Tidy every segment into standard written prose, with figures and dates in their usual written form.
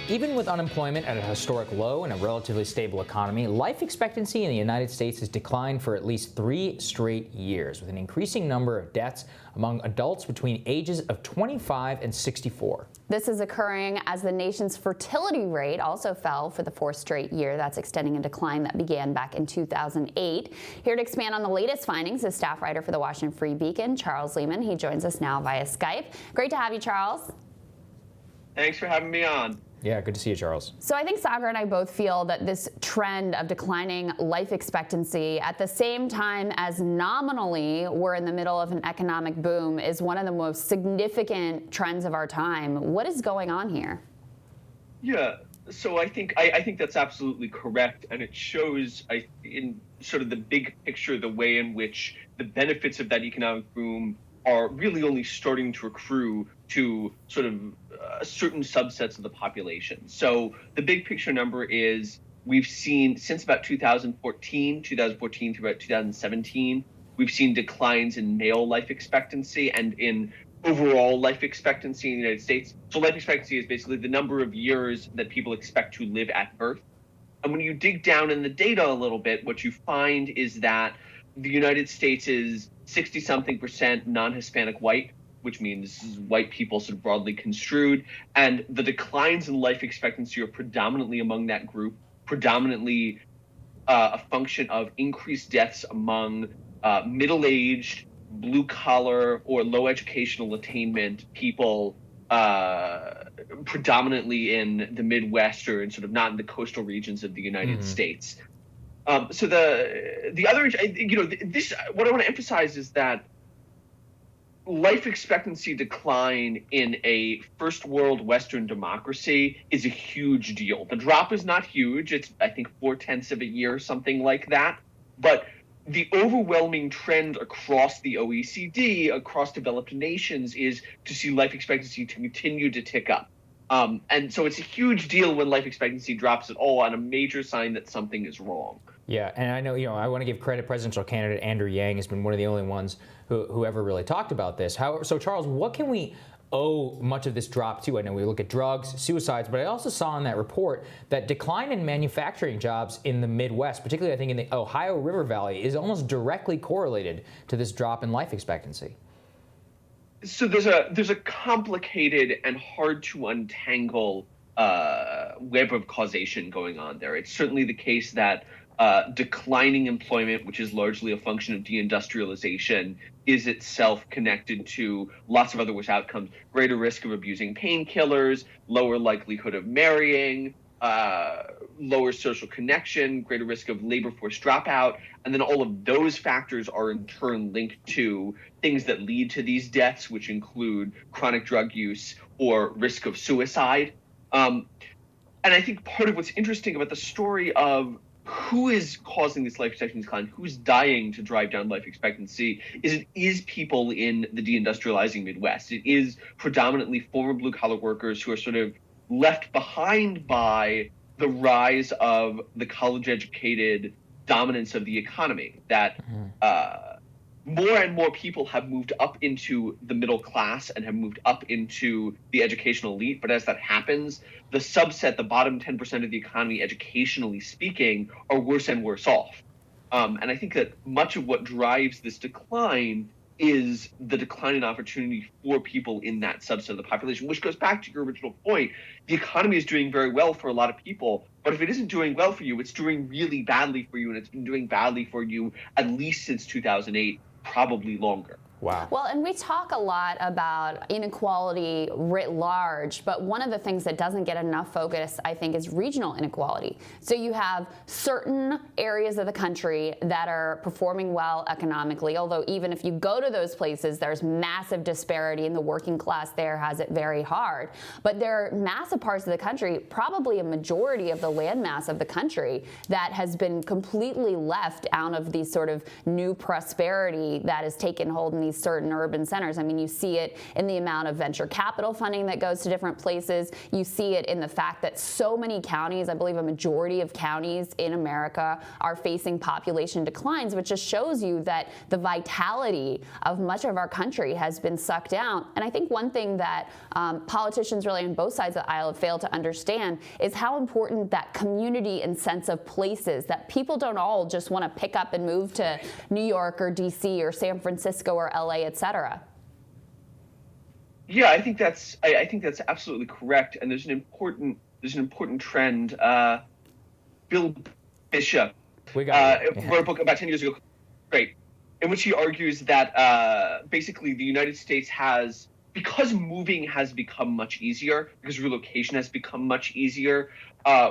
Even with unemployment at a historic low and a relatively stable economy, life expectancy in the United States has declined for at least 3 straight years, with an increasing number of deaths among adults between ages of 25 and 64. This is occurring as the nation's fertility rate also fell for the 4th straight year. That's extending a decline that began back in 2008. Here to expand on the latest findings is staff writer for the Washington Free Beacon, Charles Lehman. He joins us now via Skype. Great to have you, Charles. Thanks for having me on. Yeah, good to see you, Charles. So I think Sagar and I both feel that this trend of declining life expectancy at the same time as nominally we're in the middle of an economic boom is one of the most significant trends of our time. What is going on here? Yeah, so I think that's absolutely correct, and it shows in sort of the big picture the way in which the benefits of that economic boom are really only starting to accrue to sort of certain subsets of the population. So the big picture number is we've seen since about 2014 through about 2017, we've seen declines in male life expectancy and in overall life expectancy in the United States. So life expectancy is basically the number of years that people expect to live at birth. And when you dig down in the data a little bit, what you find is that the United States is 60-something% non-Hispanic white, which means white people sort of broadly construed. And the declines in life expectancy are predominantly among that group, predominantly a function of increased deaths among middle-aged, blue-collar, or low educational attainment people, predominantly in the Midwest or in sort of not in the coastal regions of the United States. So the other, this, what I want to emphasize is that life expectancy decline in a first world Western democracy is a huge deal. The drop is not huge. It's, I think, 0.4 of a year, something like that. But the overwhelming trend across the OECD, across developed nations, is to see life expectancy to continue to tick up. And so it's a huge deal when life expectancy drops at all, and a major sign that something is wrong. Yeah, and I know, I want to give credit. Presidential candidate Andrew Yang has been one of the only ones who ever really talked about this. So, Charles, what can we owe much of this drop to? I know we look at drugs, suicides, but I also saw in that report that decline in manufacturing jobs in the Midwest, particularly I think in the Ohio River Valley, is almost directly correlated to this drop in life expectancy. So there's a complicated and hard to untangle web of causation going on there. It's certainly the case that declining employment, which is largely a function of deindustrialization, is itself connected to lots of other worse outcomes: greater risk of abusing painkillers, lower likelihood of marrying, lower social connection, greater risk of labor force dropout. And then all of those factors are in turn linked to things that lead to these deaths, which include chronic drug use or risk of suicide. And I think part of what's interesting about the story of who is causing this life expectancy decline, who's dying to drive down life expectancy, is people in the deindustrializing Midwest. It is predominantly former blue-collar workers who are sort of left behind by the rise of the college-educated dominance of the economy, that more and more people have moved up into the middle class and have moved up into the educational elite. But as that happens, the subset, the bottom 10% of the economy, educationally speaking, are worse and worse off. And I think that much of what drives this decline is the decline in opportunity for people in that subset of the population, which goes back to your original point. The economy is doing very well for a lot of people, but if it isn't doing well for you, it's doing really badly for you, and it's been doing badly for you at least since 2008, probably longer. Wow. Well, and we talk a lot about inequality writ large, but one of the things that doesn't get enough focus, I think, is regional inequality. So you have certain areas of the country that are performing well economically, although even if you go to those places, there's massive disparity, and the working class there has it very hard. But there are massive parts of the country, probably a majority of the landmass of the country, that has been completely left out of the sort of new prosperity that has taken hold in these these certain urban centers. I mean, you see it in the amount of venture capital funding that goes to different places. You see it in the fact that so many counties, I believe a majority of counties in America, are facing population declines, which just shows you that the vitality of much of our country has been sucked out. And I think one thing that politicians really on both sides of the aisle have failed to understand is how important that community and sense of place is, that people don't all just want to pick up and move to New York or DC or San Francisco or LA, et cetera. Yeah, I think that's absolutely correct. And there's an important trend. Bill Bishop wrote a book about 10 years ago, great, in which he argues that basically the United States has, because moving has become much easier, because relocation has become much easier,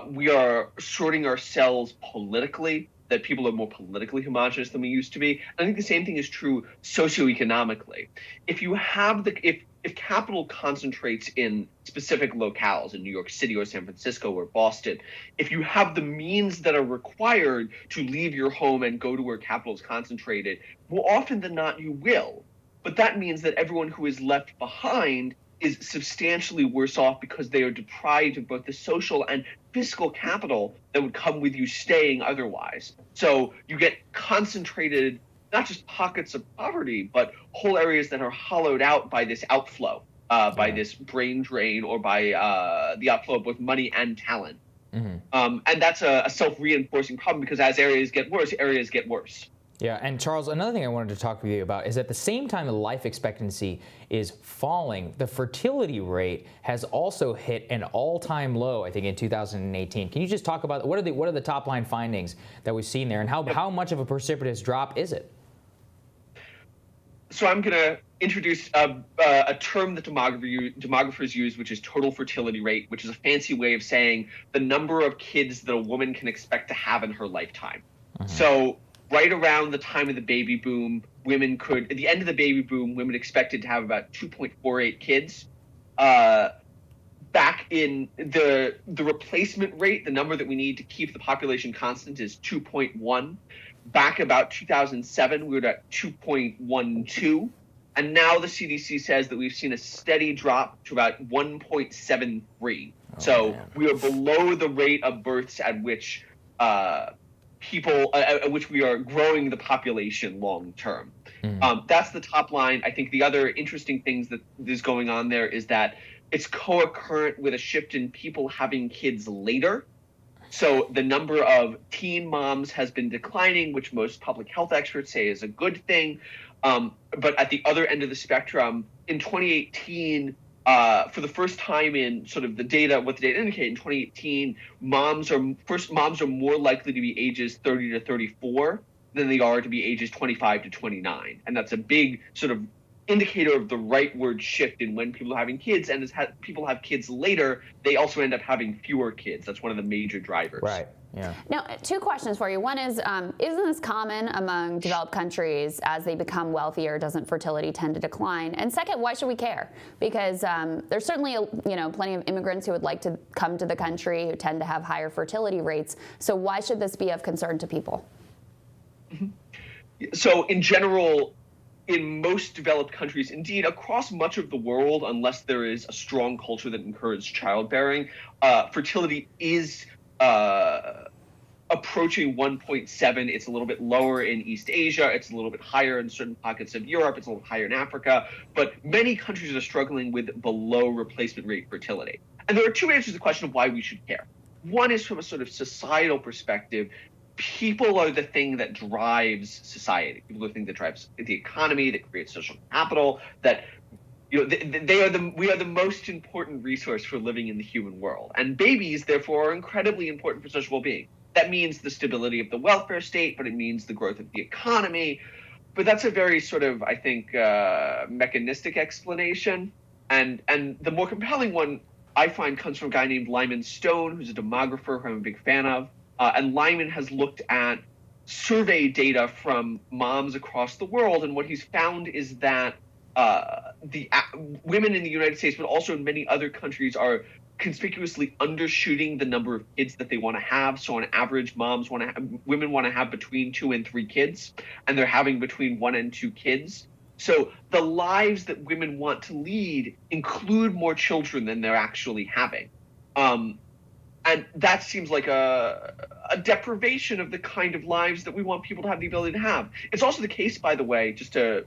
we are sorting ourselves politically, that people are more politically homogenous than we used to be. And I think the same thing is true socioeconomically. If you have if capital concentrates in specific locales in New York City or San Francisco or Boston, if you have the means that are required to leave your home and go to where capital is concentrated, more often than not you will. But that means that everyone who is left behind is substantially worse off because they are deprived of both the social and fiscal capital that would come with you staying otherwise. So you get concentrated, not just pockets of poverty, but whole areas that are hollowed out by this outflow, by this brain drain, or by the outflow of both money and talent. Mm-hmm. And that's a self-reinforcing problem, because as areas get worse. Yeah, and Charles, another thing I wanted to talk with you about is at the same time the life expectancy is falling, the fertility rate has also hit an all-time low, I think, in 2018. Can you just talk about what are the top line findings that we've seen there, and how much of a precipitous drop is it? So I'm going to introduce a term that demographers use, which is total fertility rate, which is a fancy way of saying the number of kids that a woman can expect to have in her lifetime. Uh-huh. So right around the time of the baby boom, at the end of the baby boom, women expected to have about 2.48 kids. Back in the replacement rate, the number that we need to keep the population constant, is 2.1. Back about 2007, we were at 2.12. And now the CDC says that we've seen a steady drop to about 1.73. We are below the rate of births at which at which we are growing the population long term. That's the top line. I think the other interesting things that is going on there is that it's co-occurrent with a shift in people having kids later. So the number of teen moms has been declining, which most public health experts say is a good thing. But at the other end of the spectrum, in 2018, for the first time in sort of what the data indicate, in 2018, moms are more likely to be ages 30 to 34 than they are to be ages 25 to 29. And that's a big sort of indicator of the rightward shift in when people are having kids. And as people have kids later, they also end up having fewer kids. That's one of the major drivers. Right. Yeah. Now, two questions for you. One is, isn't this common among developed countries? As they become wealthier, doesn't fertility tend to decline? And second, why should we care? Because there's certainly plenty of immigrants who would like to come to the country who tend to have higher fertility rates. So why should this be of concern to people? So in general, in most developed countries, indeed across much of the world, unless there is a strong culture that encourages childbearing, fertility is approaching 1.7. It's a little bit lower in East Asia. It's a little bit higher in certain pockets of Europe. It's a little higher in Africa. But many countries are struggling with below replacement rate fertility. And there are two answers to the question of why we should care. One is from a sort of societal perspective. People are the thing that drives society. People are the thing that drives the economy, that creates social capital, that we are the most important resource for living in the human world. And babies, therefore, are incredibly important for social well-being. That means the stability of the welfare state, but it means the growth of the economy. But that's a very sort of, I think, mechanistic explanation. And the more compelling one, I find, comes from a guy named Lyman Stone, who's a demographer who I'm a big fan of. And Lyman has looked at survey data from moms across the world, and what he's found is that the women in the United States, but also in many other countries, are conspicuously undershooting the number of kids that they want to have. So on average, women want to have between 2 and 3 kids, and they're having between 1 and 2 kids. So the lives that women want to lead include more children than they're actually having. And that seems like a deprivation of the kind of lives that we want people to have the ability to have. It's also the case, by the way, just to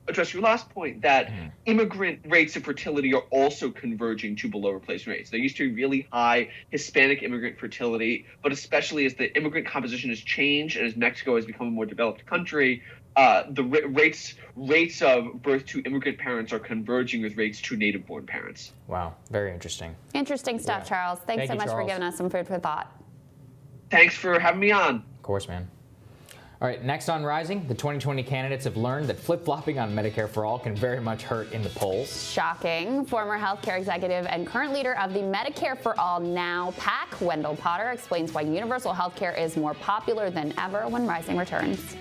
address your last point, that immigrant rates of fertility are also converging to below replacement rates. There used to be really high Hispanic immigrant fertility, but especially as the immigrant composition has changed and as Mexico has become a more developed country, the rates of birth to immigrant parents are converging with rates to native-born parents. Wow, very interesting. Interesting stuff, Yeah. Charles. Thanks Thank so you, much for Charles. giving us some food for thought. Thanks for having me on. Of course, man. All right, next on Rising, the 2020 candidates have learned that flip-flopping on Medicare for All can very much hurt in the polls. Shocking. Former healthcare executive and current leader of the Medicare for All Now PAC, Wendell Potter, explains why universal healthcare is more popular than ever when Rising returns.